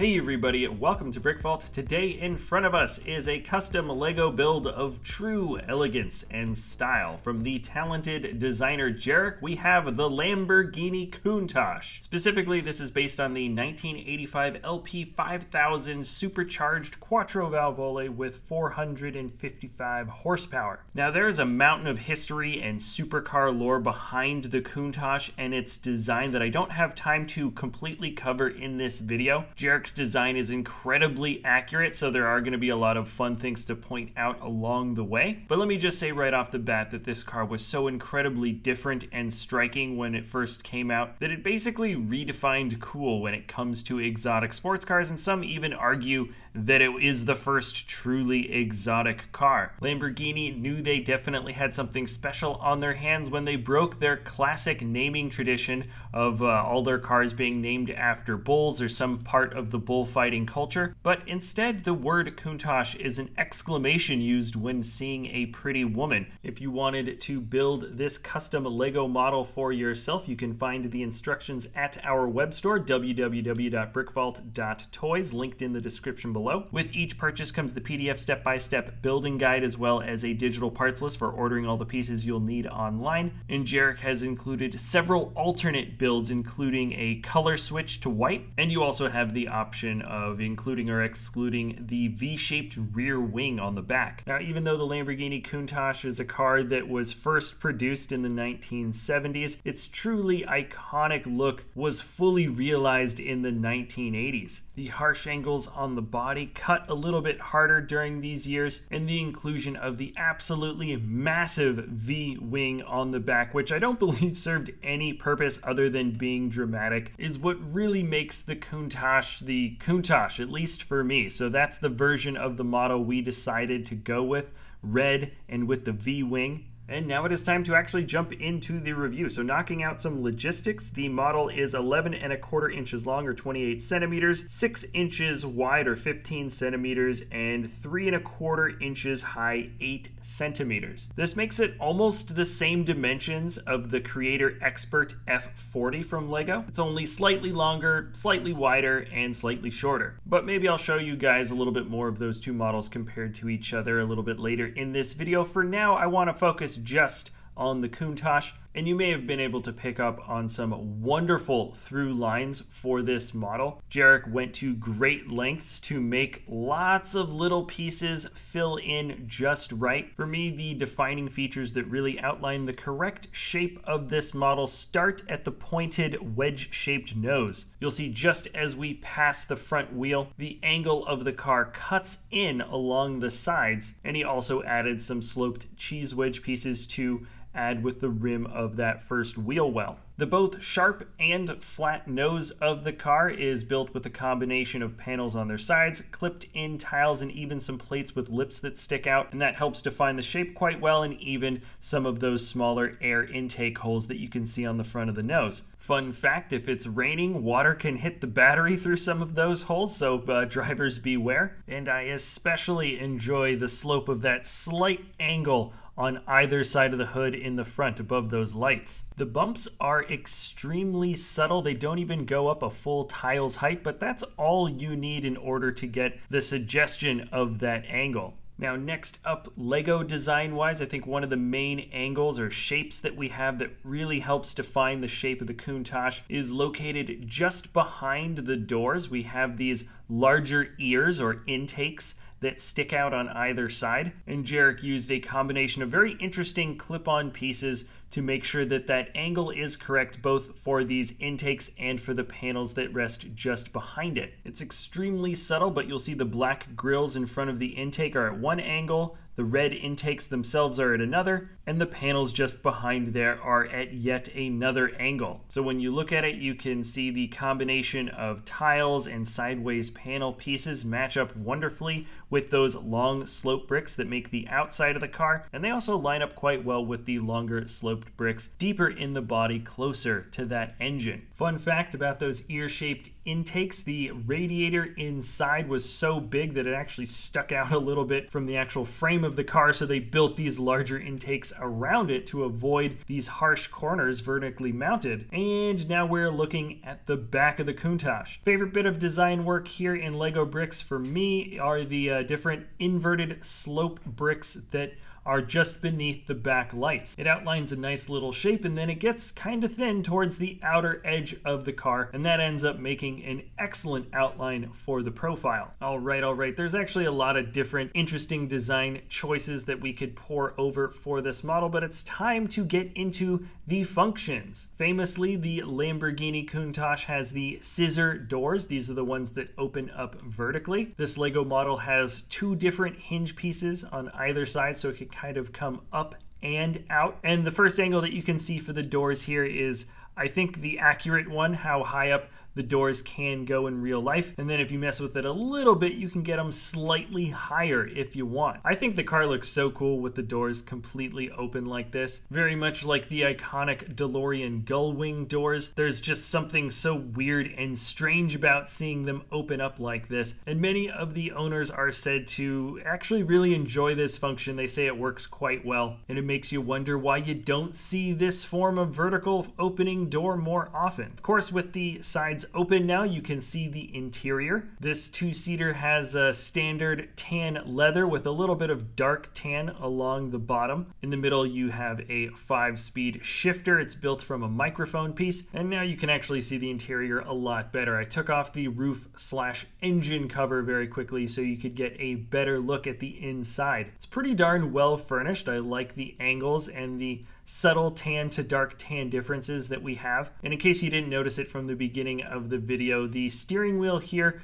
Hey everybody, welcome to BrickVault. Today in front of us is a custom Lego build of true elegance and style. From the talented designer Jarek, we have the Lamborghini Countach. Specifically, this is based on the 1985 LP 5000 supercharged Quattrovalvole with 455 horsepower. Now there's a mountain of history and supercar lore behind the Countach and its design that I don't have time to completely cover in this video. Jarek's design is incredibly accurate, so there are going to be a lot of fun things to point out along the way. But let me just say right off the bat that this car was so incredibly different and striking when it first came out that it basically redefined cool when it comes to exotic sports cars, and some even argue that it is the first truly exotic car. Lamborghini knew they definitely had something special on their hands when they broke their classic naming tradition of all their cars being named after bulls or some part of the bullfighting culture, but instead the word Countach is an exclamation used when seeing a pretty woman. If you wanted to build this custom Lego model for yourself, you can find the instructions at our web store, www.brickvault.toys, linked in the description below. With each purchase comes the PDF step-by-step building guide as well as a digital parts list for ordering all the pieces you'll need online. And Jarek has included several alternate builds, including a color switch to white, and you also have the option of including or excluding the V-shaped rear wing on the back. Now, even though the Lamborghini Countach is a car that was first produced in the 1970s, its truly iconic look was fully realized in the 1980s. The harsh angles on the body cut a little bit harder during these years, and the inclusion of the absolutely massive V-wing on the back, which I don't believe served any purpose other than being dramatic, is what really makes the Countach the Countach, at least for me. So that's the version of the model we decided to go with, red and with the V-wing. And now it is time to actually jump into the review. So knocking out some logistics, the model is 11¼ inches long or 28 centimeters, 6 inches wide or 15 centimeters, and 3¼ inches high, 8 centimeters. This makes it almost the same dimensions of the Creator Expert F40 from Lego. It's only slightly longer, slightly wider, and slightly shorter. But maybe I'll show you guys a little bit more of those two models compared to each other a little bit later in this video. For now, I want to focus just on the Countach, and you may have been able to pick up on some wonderful through lines for this model. Jarek went to great lengths to make lots of little pieces fill in just right. For me, the defining features that really outline the correct shape of this model start at the pointed wedge-shaped nose. You'll see just as we pass the front wheel, the angle of the car cuts in along the sides, and he also added some sloped cheese wedge pieces to add with the rim of that first wheel well. The both sharp and flat nose of the car is built with a combination of panels on their sides, clipped in tiles, and even some plates with lips that stick out, and that helps define the shape quite well, and even some of those smaller air intake holes that you can see on the front of the nose. Fun fact, if it's raining, water can hit the battery through some of those holes, so drivers beware. And I especially enjoy the slope of that slight angle on either side of the hood in the front above those lights. The bumps are extremely subtle. They don't even go up a full tile's height, but that's all you need in order to get the suggestion of that angle. Now, next up, Lego design-wise, I think one of the main angles or shapes that we have that really helps define the shape of the Countach is located just behind the doors. We have these larger ears or intakes that stick out on either side, and Jarek used a combination of very interesting clip-on pieces to make sure that that angle is correct both for these intakes and for the panels that rest just behind it. It's extremely subtle, but you'll see the black grills in front of the intake are at one angle, the red intakes themselves are at another, and the panels just behind there are at yet another angle. So when you look at it, you can see the combination of tiles and sideways panel pieces match up wonderfully with those long slope bricks that make the outside of the car, and they also line up quite well with the longer sloped bricks deeper in the body closer to that engine. Fun fact about those ear-shaped intakes, the radiator inside was so big that it actually stuck out a little bit from the actual frame frame of the car, so they built these larger intakes around it to avoid these harsh corners vertically mounted. And now we're looking at the back of the Countach. Favorite bit of design work here in Lego bricks for me are the different inverted slope bricks that are just beneath the back lights. It outlines a nice little shape, and then it gets kind of thin towards the outer edge of the car, and that ends up making an excellent outline for the profile. All right, there's actually a lot of different interesting design choices that we could pour over for this model, but it's time to get into the functions. Famously, the Lamborghini Countach has the scissor doors. These are the ones that open up vertically. This Lego model has two different hinge pieces on either side, so it can kind of come up and out. And the first angle that you can see for the doors here is, I think, the accurate one, how high up the doors can go in real life. And then if you mess with it a little bit, you can get them slightly higher if you want. I think the car looks so cool with the doors completely open like this. Very much like the iconic DeLorean gull wing doors. There's just something so weird and strange about seeing them open up like this. And many of the owners are said to actually really enjoy this function. They say it works quite well. And it makes you wonder why you don't see this form of vertical opening door more often. Of course, with the sides open now, you can see the interior. This two-seater has a standard tan leather with a little bit of dark tan along the bottom. In the middle, you have a 5-speed shifter. It's built from a microphone piece, and now you can actually see the interior a lot better. I took off the roof/engine cover very quickly so you could get a better look at the inside. It's pretty darn well furnished. I like the angles and the subtle tan to dark tan differences that we have. And in case you didn't notice it from the beginning of the video, the steering wheel here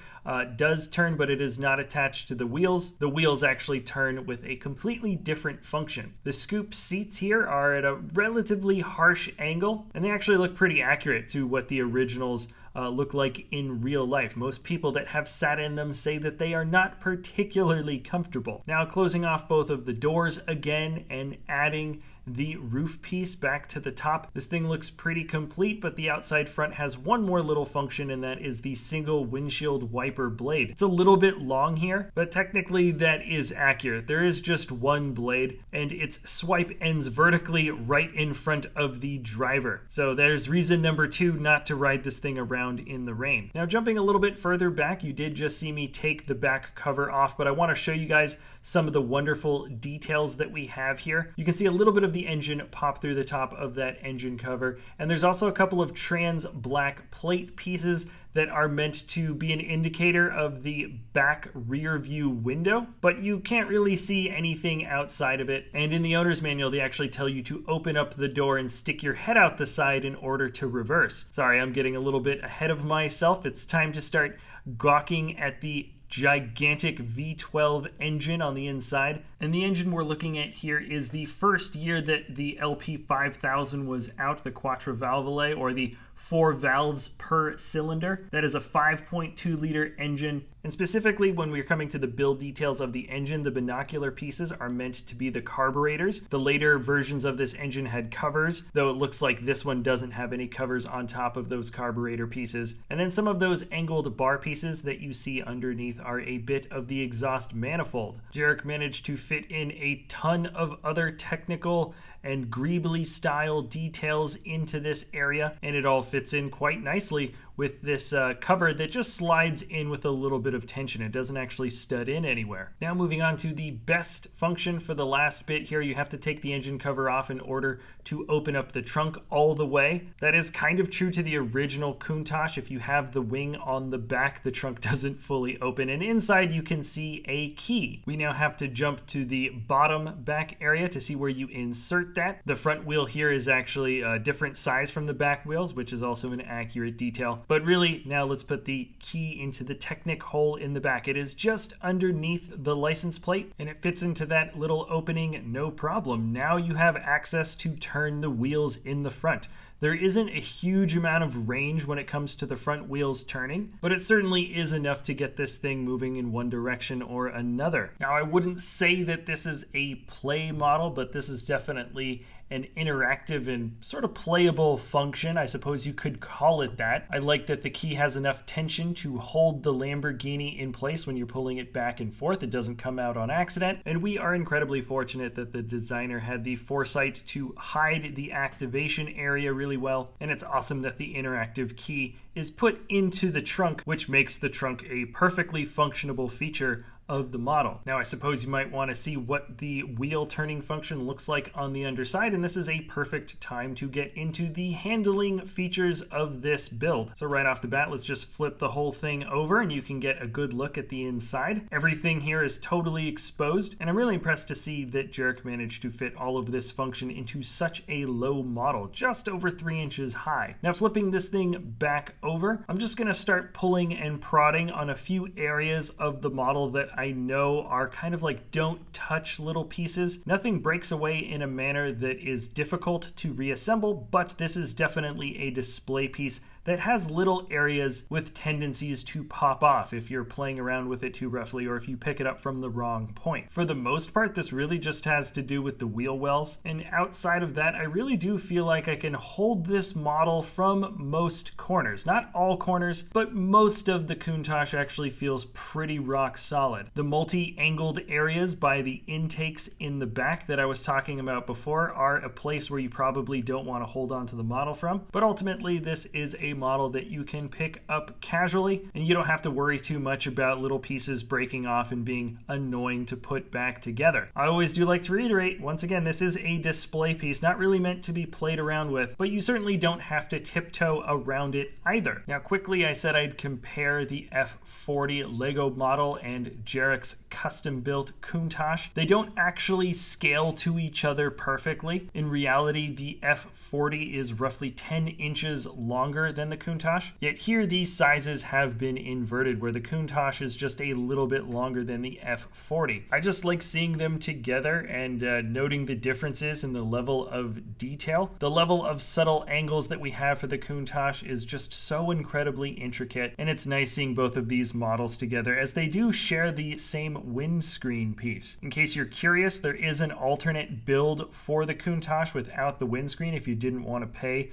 does turn, but it is not attached to the wheels. The wheels actually turn with a completely different function. The scoop seats here are at a relatively harsh angle, and they actually look pretty accurate to what the originals look like in real life. Most people that have sat in them say that they are not particularly comfortable. Now, closing off both of the doors again and adding the roof piece back to the top. This thing looks pretty complete, but the outside front has one more little function, and that is the single windshield wiper blade. It's a little bit long here, but technically that is accurate. There is just one blade, and its swipe ends vertically right in front of the driver. So there's reason number 2 not to ride this thing around in the rain. Now, jumping a little bit further back, you did just see me take the back cover off, but I want to show you guys some of the wonderful details that we have here. You can see a little bit of the engine pop through the top of that engine cover, and there's also a couple of trans black plate pieces that are meant to be an indicator of the back rear view window, but you can't really see anything outside of it. And in the owner's manual, they actually tell you to open up the door and stick your head out the side in order to reverse. Sorry, I'm getting a little bit ahead of myself. It's time to start gawking at the gigantic V12 engine on the inside. And the engine we're looking at here is the first year that the LP5000 was out, the Quattrovalvole, or the 4 valves per cylinder. That is a 5.2 liter engine. And specifically, when we're coming to the build details of the engine, the binocular pieces are meant to be the carburetors. The later versions of this engine had covers, though it looks like this one doesn't have any covers on top of those carburetor pieces. And then some of those angled bar pieces that you see underneath are a bit of the exhaust manifold. Jarek managed to fit in a ton of other technical and greebly style details into this area, and it all fits in quite nicely with this cover that just slides in with a little bit of tension. It doesn't actually stud in anywhere. Now, moving on to the best function for the last bit here, you have to take the engine cover off in order to open up the trunk all the way. That is kind of true to the original Countach. If you have the wing on the back, the trunk doesn't fully open, and inside you can see a key. We now have to jump to the bottom back area to see where you insert that. The front wheel here is actually a different size from the back wheels, which is also an accurate detail. But really, now let's put the key into the Technic hole in the back. It is just underneath the license plate, and it fits into that little opening no problem. Now you have access to turn the wheels in the front. There isn't a huge amount of range when it comes to the front wheels turning, but it certainly is enough to get this thing moving in one direction or another. Now, I wouldn't say that this is a play model, but this is definitely an interactive and sort of playable function. I suppose you could call it that. I like that the key has enough tension to hold the Lamborghini in place when you're pulling it back and forth. It doesn't come out on accident. And we are incredibly fortunate that the designer had the foresight to hide the activation area really well. And it's awesome that the interactive key is put into the trunk, which makes the trunk a perfectly functionable feature of the model. Now, I suppose you might want to see what the wheel turning function looks like on the underside, and this is a perfect time to get into the handling features of this build. So right off the bat, let's just flip the whole thing over and you can get a good look at the inside. Everything here is totally exposed, and I'm really impressed to see that Jarek managed to fit all of this function into such a low model, just over 3 inches high. Now, flipping this thing back over, I'm just gonna start pulling and prodding on a few areas of the model that I know are kind of like don't touch little pieces. Nothing breaks away in a manner that is difficult to reassemble, but this is definitely a display piece that has little areas with tendencies to pop off if you're playing around with it too roughly or if you pick it up from the wrong point. For the most part, this really just has to do with the wheel wells, and outside of that, I really do feel like I can hold this model from most corners. Not all corners, but most of the Countach actually feels pretty rock solid. The multi-angled areas by the intakes in the back that I was talking about before are a place where you probably don't want to hold on to the model from, but ultimately this is a model that you can pick up casually, and you don't have to worry too much about little pieces breaking off and being annoying to put back together. I always do like to reiterate, once again, this is a display piece, not really meant to be played around with, but you certainly don't have to tiptoe around it either. Now, quickly, I said I'd compare the F40 Lego model and Jarek's custom-built Countach. They don't actually scale to each other perfectly. In reality, the F40 is roughly 10 inches longer than the Countach, yet here these sizes have been inverted where the Countach is just a little bit longer than the F40. I just like seeing them together and noting the differences in the level of detail. The level of subtle angles that we have for the Countach is just so incredibly intricate, and it's nice seeing both of these models together as they do share the same windscreen piece. In case you're curious, there is an alternate build for the Countach without the windscreen if you didn't want to pay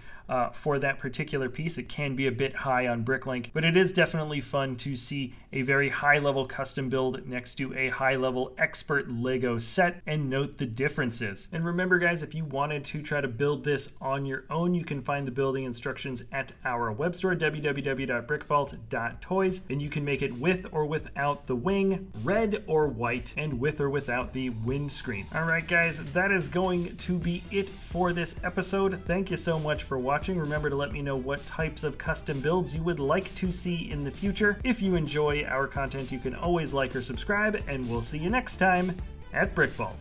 for that particular piece. It can be a bit high on Bricklink, but it is definitely fun to see a very high-level custom build next to a high-level expert Lego set and note the differences. And remember, guys, if you wanted to try to build this on your own, you can find the building instructions at our web store, www.brickvault.toys, and you can make it with or without the wing, red or white, and with or without the windscreen. All right, guys, that is going to be it for this episode. Thank you so much for watching. Remember to let me know what types of custom builds you would like to see in the future. If you enjoy our content, you can always like or subscribe, and we'll see you next time at BrickVault.